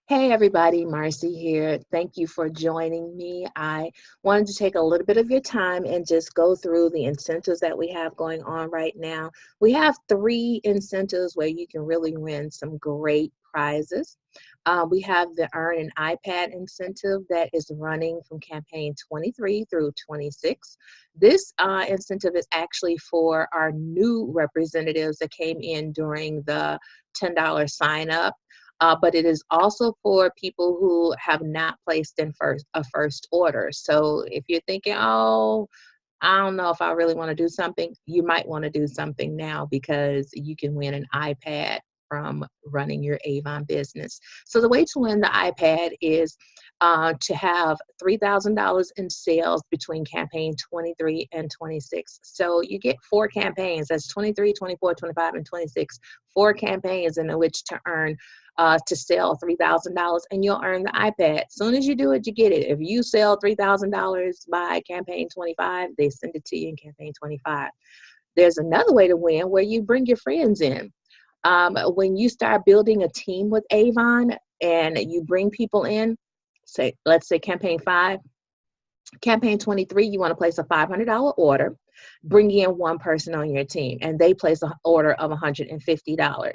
Hey everybody, Marcy here. Thank you for joining me. I wanted to take a little bit of your time and just go through the incentives that we have going on right now. We have three incentives where you can really win some great prizes. We have the Earn an iPad incentive that is running from campaign 23 through 26. This incentive is actually for our new representatives that came in during the $10 sign up, but it is also for people who have not placed in a first order. So if you're thinking, oh, I don't know if I really want to do something, you might want to do something now because you can win an iPad from running your Avon business. So the way to win the iPad is to have $3,000 in sales between campaign 23 and 26. So you get four campaigns. That's 23, 24, 25, and 26. Four campaigns in which to earn to sell $3,000 and you'll earn the iPad. As soon as you do it, you get it. If you sell $3,000 by campaign 25, they send it to you in campaign 25. There's another way to win where you bring your friends in. When you start building a team with Avon and you bring people in, let's say campaign 5, campaign 23, you want to place a $500 order, bring in one person on your team, and they place an order of $150.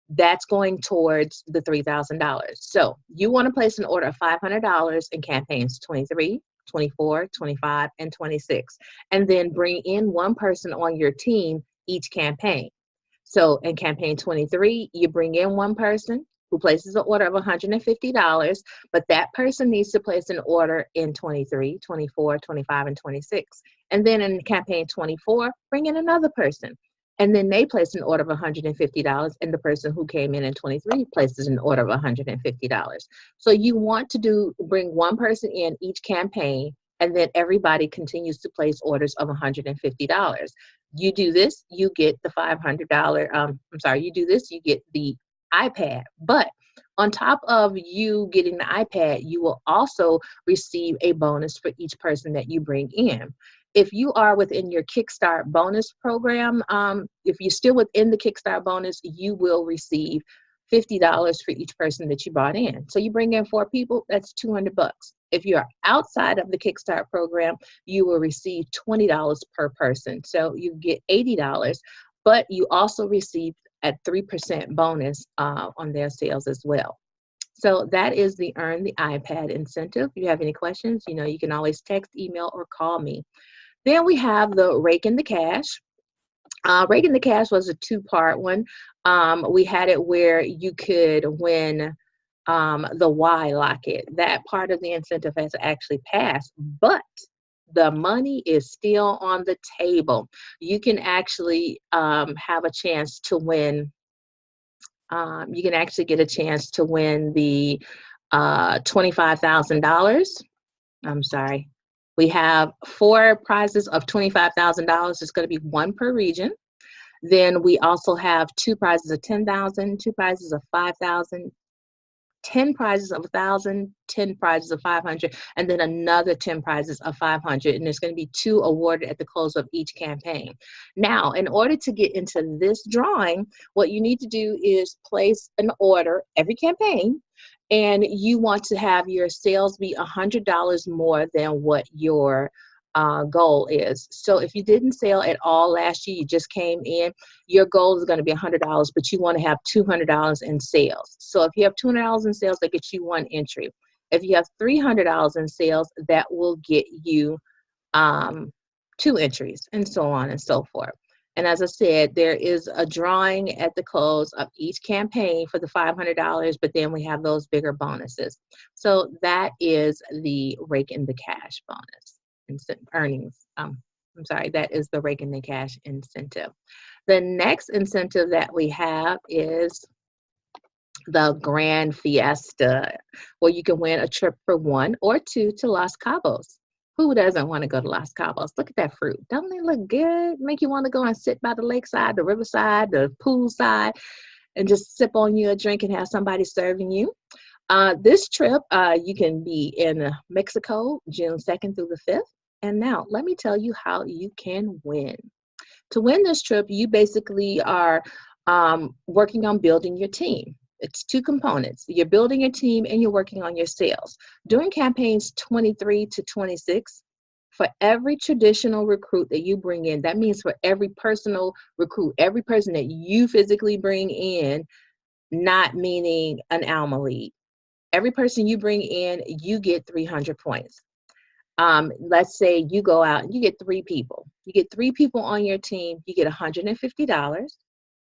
That's going towards the $3,000. So you want to place an order of $500 in campaigns 23, 24, 25, and 26, and then bring in one person on your team each campaign. So in campaign 23, you bring in one person who places an order of $150, but that person needs to place an order in 23, 24, 25, and 26. And then in campaign 24, bring in another person. And then they place an order of $150, and the person who came in 23 places an order of $150. So you want to bring one person in each campaign, and then everybody continues to place orders of $150. You do this, you get the $500. You do this, you get the iPad. But on top of you getting the iPad, you will also receive a bonus for each person that you bring in. If you are within your Kickstart bonus program, if you're still within the Kickstart bonus, you will receive $50 for each person that you brought in. So you bring in 4 people, that's $200. If you are outside of the Kickstart program, you will receive $20 per person. So you get $80, but you also receive a 3% bonus on their sales as well. So that is the Earn the iPad incentive. If you have any questions, you can always text, email, or call me. Then we have the Rake in the Cash. Rake in the Cash was a 2-part one. We had it where you could win the Y locket. That part of the incentive has actually passed, but the money is still on the table. You can actually have a chance to win. You can actually get a chance to win the $25,000. I'm sorry. We have 4 prizes of $25,000. It's going to be 1 per region. Then we also have 2 prizes of $10,000, 2 prizes of $5,000, 10 prizes of $1,000, 10 prizes of $500, and then another 10 prizes of $500. And there's going to be 2 awarded at the close of each campaign. Now, in order to get into this drawing, what you need to do is place an order every campaign, and you want to have your sales be $100 more than what your goal is. So if you didn't sell at all last year, you just came in, your goal is going to be $100, but you want to have $200 in sales. So if you have $200 in sales, that gets you 1 entry. If you have $300 in sales, that will get you 2 entries, and so on and so forth. And as I said, there is a drawing at the close of each campaign for the $500, but then we have those bigger bonuses. So that is the Rake in the Cash bonus earnings. That is the Rake in the Cash incentive. The next incentive that we have is the Grand Fiesta, where you can win a trip for 1 or 2 to Los Cabos. Who doesn't want to go to Los Cabos? Look at that fruit. Don't they look good? Make you want to go and sit by the lakeside, the riverside, the poolside, and just sip on you a drink and have somebody serving you. This trip, you can be in Mexico, June 2nd through the 5th. And now, let me tell you how you can win. To win this trip, you basically are working on building your team. It's two components. You're building your team and you're working on your sales. During campaigns 23 to 26, for every traditional recruit that you bring in, that means for every personal recruit, every person that you physically bring in, not meaning an Alma lead. Every person you bring in, you get 300 points. Let's say you go out and you get 3 people. You get 3 people on your team, you get $150,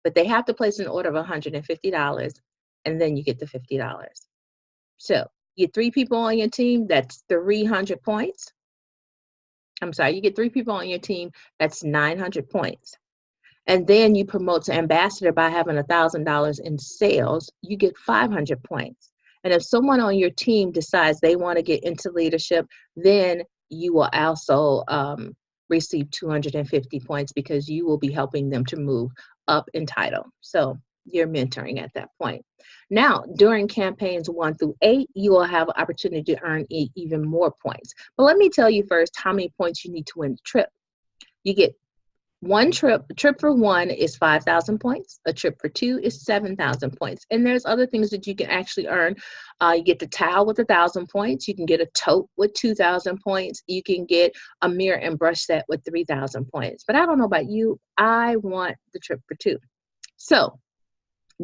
but they have to place an order of $150, and then you get the $50. So you get 3 people on your team, that's 300 points. I'm sorry, you get 3 people on your team, that's 900 points. And then you promote to ambassador by having $1,000 in sales, you get 500 points. And if someone on your team decides they want to get into leadership, then you will also receive 250 points because you will be helping them to move up in title. So you're mentoring at that point. Now, during campaigns 1 through 8, you will have an opportunity to earn even more points. But let me tell you first how many points you need to win the trip. You get one trip. A trip for 1 is 5,000 points. A trip for 2 is 7,000 points. And there's other things that you can actually earn. You get the towel with 1,000 points. You can get a tote with 2,000 points. You can get a mirror and brush set with 3,000 points. But I don't know about you. I want the trip for 2. So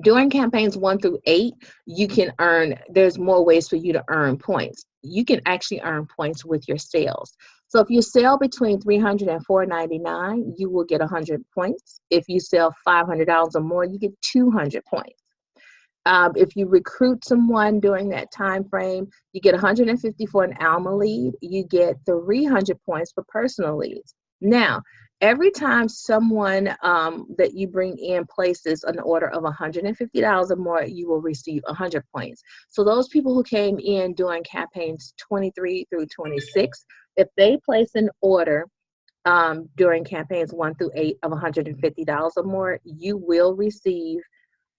during campaigns 1 through 8, you can earn, there's more ways for you to earn points. You can actually earn points with your sales. So if you sell between $300 and $499, you will get 100 points. If you sell $500 or more, you get 200 points. If you recruit someone during that time frame, you get 150 for an Alma lead. You get 300 points for personal leads. Now, every time someone that you bring in places an order of $150 or more, you will receive 100 points. So those people who came in during campaigns 23 through 26, if they place an order during campaigns 1 through 8 of $150 or more, you will receive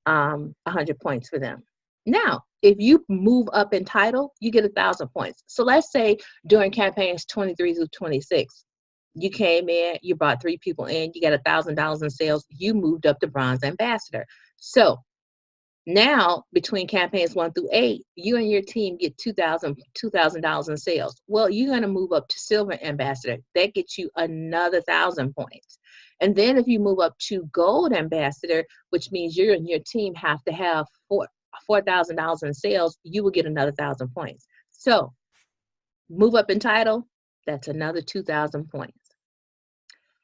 100 points for them. Now, if you move up in title, you get 1,000 points. So let's say during campaigns 23 through 26, you came in, you brought 3 people in, you got $1,000 in sales, you moved up to bronze ambassador. So now between campaigns 1 through 8, you and your team get $2,000 in sales. Well, you're going to move up to silver ambassador. That gets you another 1,000 points. And then if you move up to gold ambassador, which means you and your team have to have $4,000 in sales, you will get another 1,000 points. So move up in title, that's another 2,000 points.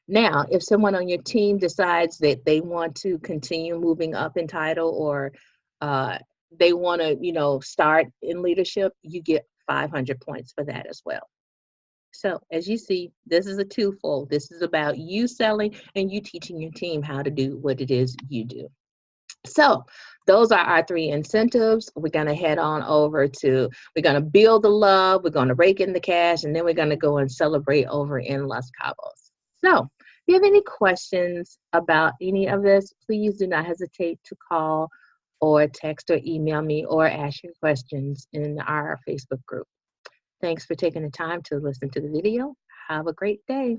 Now, if someone on your team decides that they want to continue moving up in title, or they want to, start in leadership, you get 500 points for that as well. So as you see, this is a twofold. This is about you selling and you teaching your team how to do what it is you do. So those are our 3 incentives. We're going to head on over to, we're going to build the love, we're going to rake in the cash, and then we're going to go and celebrate over in Los Cabos. So if you have any questions about any of this, please do not hesitate to call or text or email me or ask your questions in our Facebook group. Thanks for taking the time to listen to the video. Have a great day.